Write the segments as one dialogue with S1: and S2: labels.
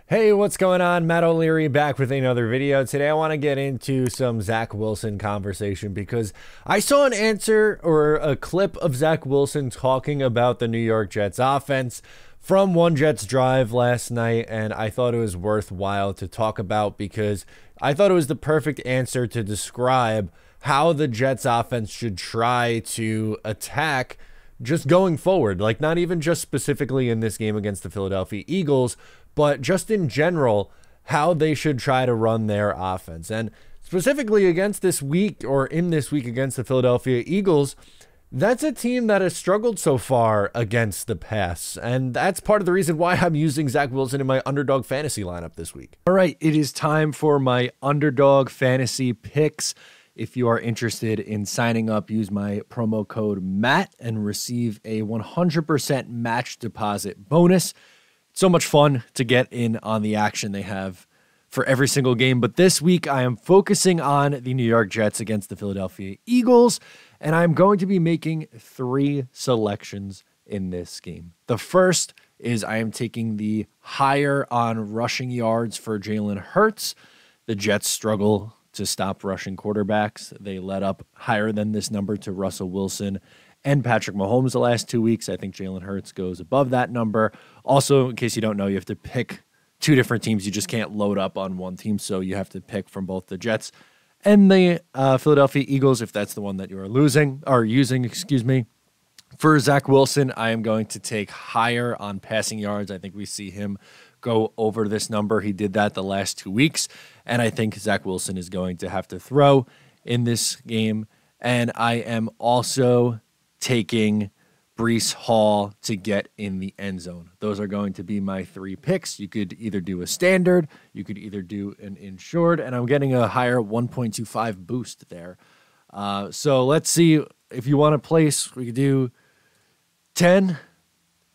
S1: Hey, what's going on? Matt O'Leary back with another video. Today I want to get into some Zach Wilson conversation because I saw an answer or a clip of Zach Wilson talking about the New York Jets offense from One Jets Drive last night, and I thought it was worthwhile to talk about because I thought it was the perfect answer to describe how the Jets offense should try to attack just going forward. Like, not even just specifically in this game against the Philadelphia Eagles, but just in general, how they should try to run their offense. And specifically against this week, or in this week against the Philadelphia Eagles, that's a team that has struggled so far against the pass. And that's part of the reason why I'm using Zach Wilson in my underdog fantasy lineup this week. All right, it is time for my underdog fantasy picks. If you are interested in signing up, use my promo code MATT and receive a 100% match deposit bonus. So much fun to get in on the action they have for every single game. But this week, I am focusing on the New York Jets against the Philadelphia Eagles, and I'm going to be making three selections in this game. The first is I am taking the higher on rushing yards for Jalen Hurts. The Jets struggle to stop rushing quarterbacks. They let up higher than this number to Russell Wilson and Patrick Mahomes the last 2 weeks. I think Jalen Hurts goes above that number. Also, in case you don't know, you have to pick two different teams. You just can't load up on one team, so you have to pick from both the Jets and the Philadelphia Eagles, if that's the one that you are using, excuse me. For Zach Wilson, I am going to take higher on passing yards. I think we see him go over this number. He did that the last 2 weeks, and I think Zach Wilson is going to have to throw in this game. And I am also taking Breece Hall to get in the end zone. Those are going to be my three picks. You could either do a standard, you could either do an insured, and I'm getting a higher 1.25 boost there. So let's see if you want to place. We could do 10.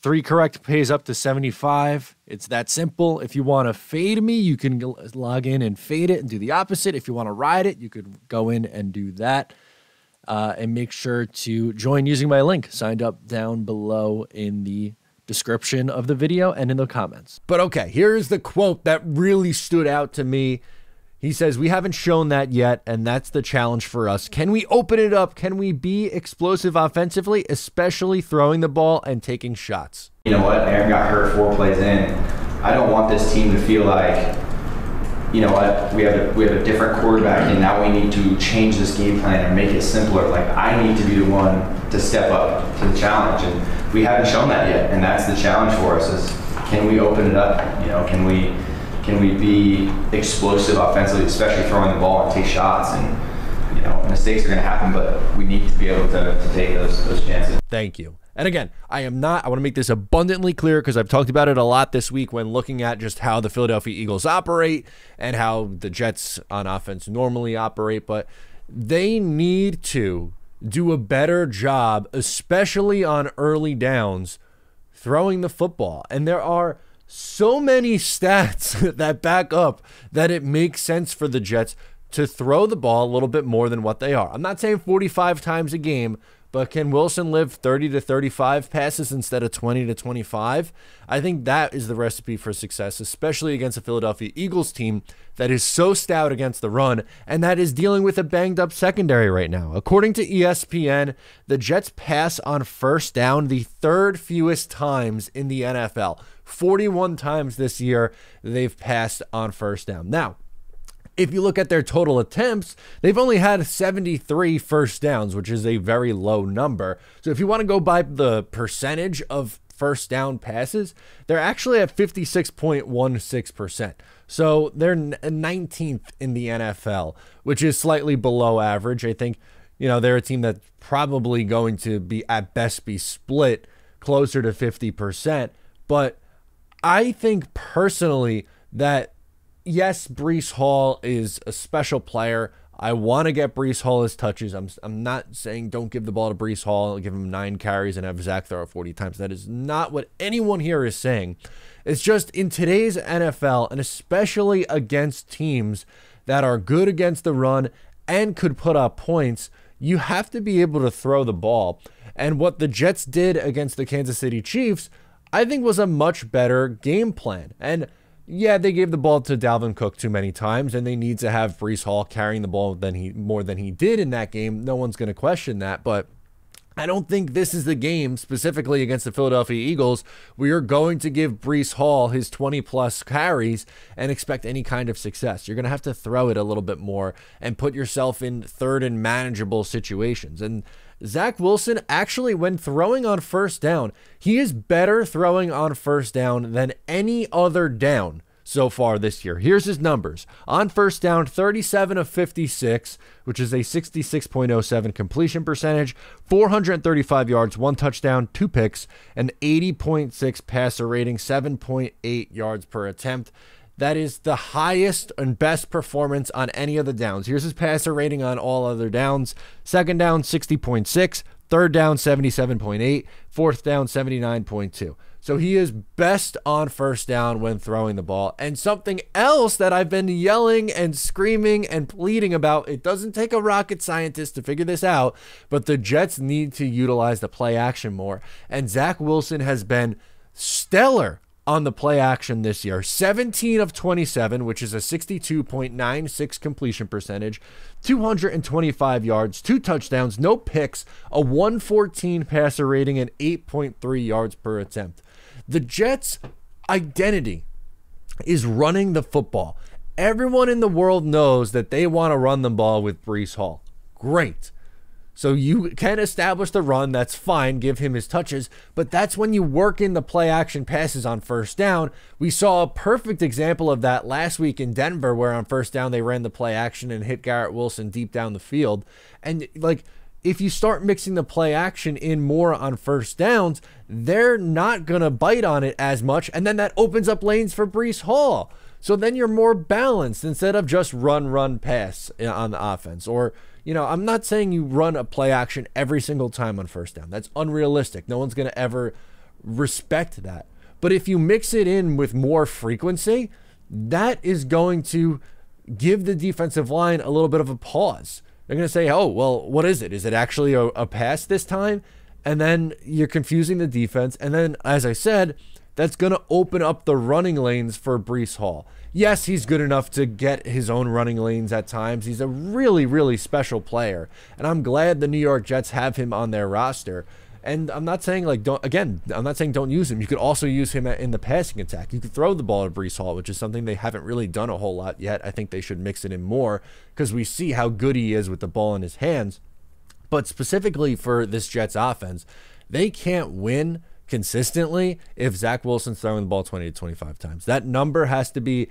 S1: 3 correct pays up to 75. It's that simple. If you want to fade me, you can log in and fade it and do the opposite. If you want to ride it, you could go in and do that. And make sure to join using my link signed up down below in the description of the video and in the comments. But okay, here's the quote that really stood out to me. He says, "We haven't shown that yet, and that's the challenge for us. Can we open it up? Can we be explosive offensively, especially throwing the ball and taking shots?"
S2: You know what? Aaron got hurt 4 plays in. I don't want this team to feel like, you know what, we have a different quarterback and now we need to change this game plan and make it simpler. Like, I need to be the one to step up to the challenge, and we haven't shown that yet. And that's the challenge for us: is can we open it up? You know, can we be explosive offensively, especially throwing the ball and take shots? And you know, mistakes are going to happen, but we need to be able to take those chances.
S1: Thank you. And again, I want to make this abundantly clear because I've talked about it a lot this week when looking at just how the Philadelphia Eagles operate and how the Jets on offense normally operate, but they need to do a better job, especially on early downs, throwing the football. And there are so many stats that back up that it makes sense for the Jets to throw the ball a little bit more than what they are. I'm not saying 45 times a game, but can Wilson live 30 to 35 passes instead of 20 to 25? I think that is the recipe for success, especially against a Philadelphia Eagles team that is so stout against the run and that is dealing with a banged up secondary right now. According to ESPN, the Jets pass on first down the third fewest times in the NFL. 41 times this year they've passed on first down. Now, if you look at their total attempts, they've only had 73 first downs, which is a very low number. So if you want to go by the percentage of first down passes, they're actually at 56.16%. So they're 19th in the NFL, which is slightly below average. I think, you know, they're a team that's probably going to be at best be split closer to 50%. But I think personally that yes, Breece Hall is a special player. I want to get Breece Hall his touches. I'm not saying don't give the ball to Breece Hall, give him 9 carries and have Zach throw it 40 times. That is not what anyone here is saying. It's just in today's NFL, and especially against teams that are good against the run and could put up points, you have to be able to throw the ball. And what the Jets did against the Kansas City Chiefs, I think, was a much better game plan. And Yeah, they gave the ball to Dalvin Cook too many times, and they need to have Breece Hall carrying the ball more than he did in that game. No one's going to question that, but I don't think this is the game, specifically against the Philadelphia Eagles, where you're going to give Breece Hall his 20-plus carries and expect any kind of success. You're going to have to throw it a little bit more and put yourself in third and manageable situations. And Zach Wilson, actually, when throwing on first down, he is better throwing on first down than any other down so far this year. Here's his numbers. On first down, 37 of 56, which is a 66.07 completion percentage, 435 yards, 1 touchdown, 2 picks, an 80.6 passer rating, 7.8 yards per attempt. That is the highest and best performance on any of the downs. Here's his passer rating on all other downs. Second down, 60.6. Third down, 77.8. Fourth down, 79.2. So he is best on first down when throwing the ball. And something else that I've been yelling and screaming and pleading about, it doesn't take a rocket scientist to figure this out, but the Jets need to utilize the play action more. And Zach Wilson has been stellar on the play action this year. 17 of 27, which is a 62.96 completion percentage, 225 yards, 2 touchdowns, no picks, a 114 passer rating, and 8.3 yards per attempt. The Jets' identity is running the football. Everyone in the world knows that they want to run the ball with Breece Hall. Great. So you can establish the run, that's fine, give him his touches, but that's when you work in the play action passes on first down. We saw a perfect example of that last week in Denver, where on first down they ran the play action and hit Garrett Wilson deep down the field. And like, if you start mixing the play action in more on first downs, they're not going to bite on it as much, and then that opens up lanes for Breece Hall. So then you're more balanced instead of just run, pass on the offense. Or, you know, I'm not saying you run a play action every single time on first down. That's unrealistic. No one's going to ever respect that. But if you mix it in with more frequency, that is going to give the defensive line a little bit of a pause. They're going to say, oh, well, what is it? Is it actually a pass this time? And then you're confusing the defense. And then, as I said, that's going to open up the running lanes for Breece Hall. Yes, he's good enough to get his own running lanes at times. He's a really, really special player. And I'm glad the New York Jets have him on their roster. And I'm not saying, like, I'm not saying don't use him. You could also use him in the passing attack. You could throw the ball to Breece Hall, which is something they haven't really done a whole lot yet. I think they should mix it in more because we see how good he is with the ball in his hands. But specifically for this Jets offense, they can't win consistently if Zach Wilson's throwing the ball 20 to 25 times. That number has to be,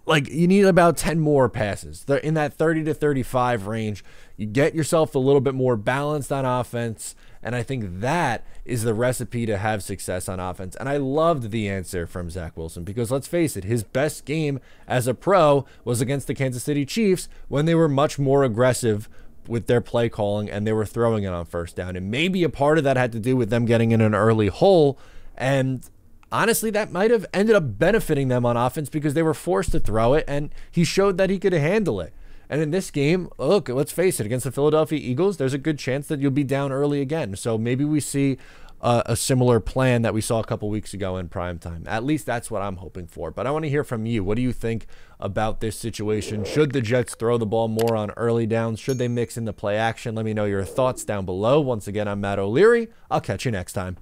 S1: like, you need about 10 more passes. They're in that 30 to 35 range. You get yourself a little bit more balanced on offense, and I think that is the recipe to have success on offense. And I loved the answer from Zach Wilson because, let's face it, his best game as a pro was against the Kansas City Chiefs when they were much more aggressive with their play calling and they were throwing it on first down. And maybe a part of that had to do with them getting in an early hole. And honestly, that might have ended up benefiting them on offense because they were forced to throw it, and he showed that he could handle it. And in this game, look, let's face it, against the Philadelphia Eagles, there's a good chance that you'll be down early again. So maybe we see a similar plan that we saw a couple weeks ago in primetime. At least that's what I'm hoping for. But I want to hear from you. What do you think about this situation? Should the Jets throw the ball more on early downs? Should they mix in the play action? Let me know your thoughts down below. Once again, I'm Matt O'Leary. I'll catch you next time.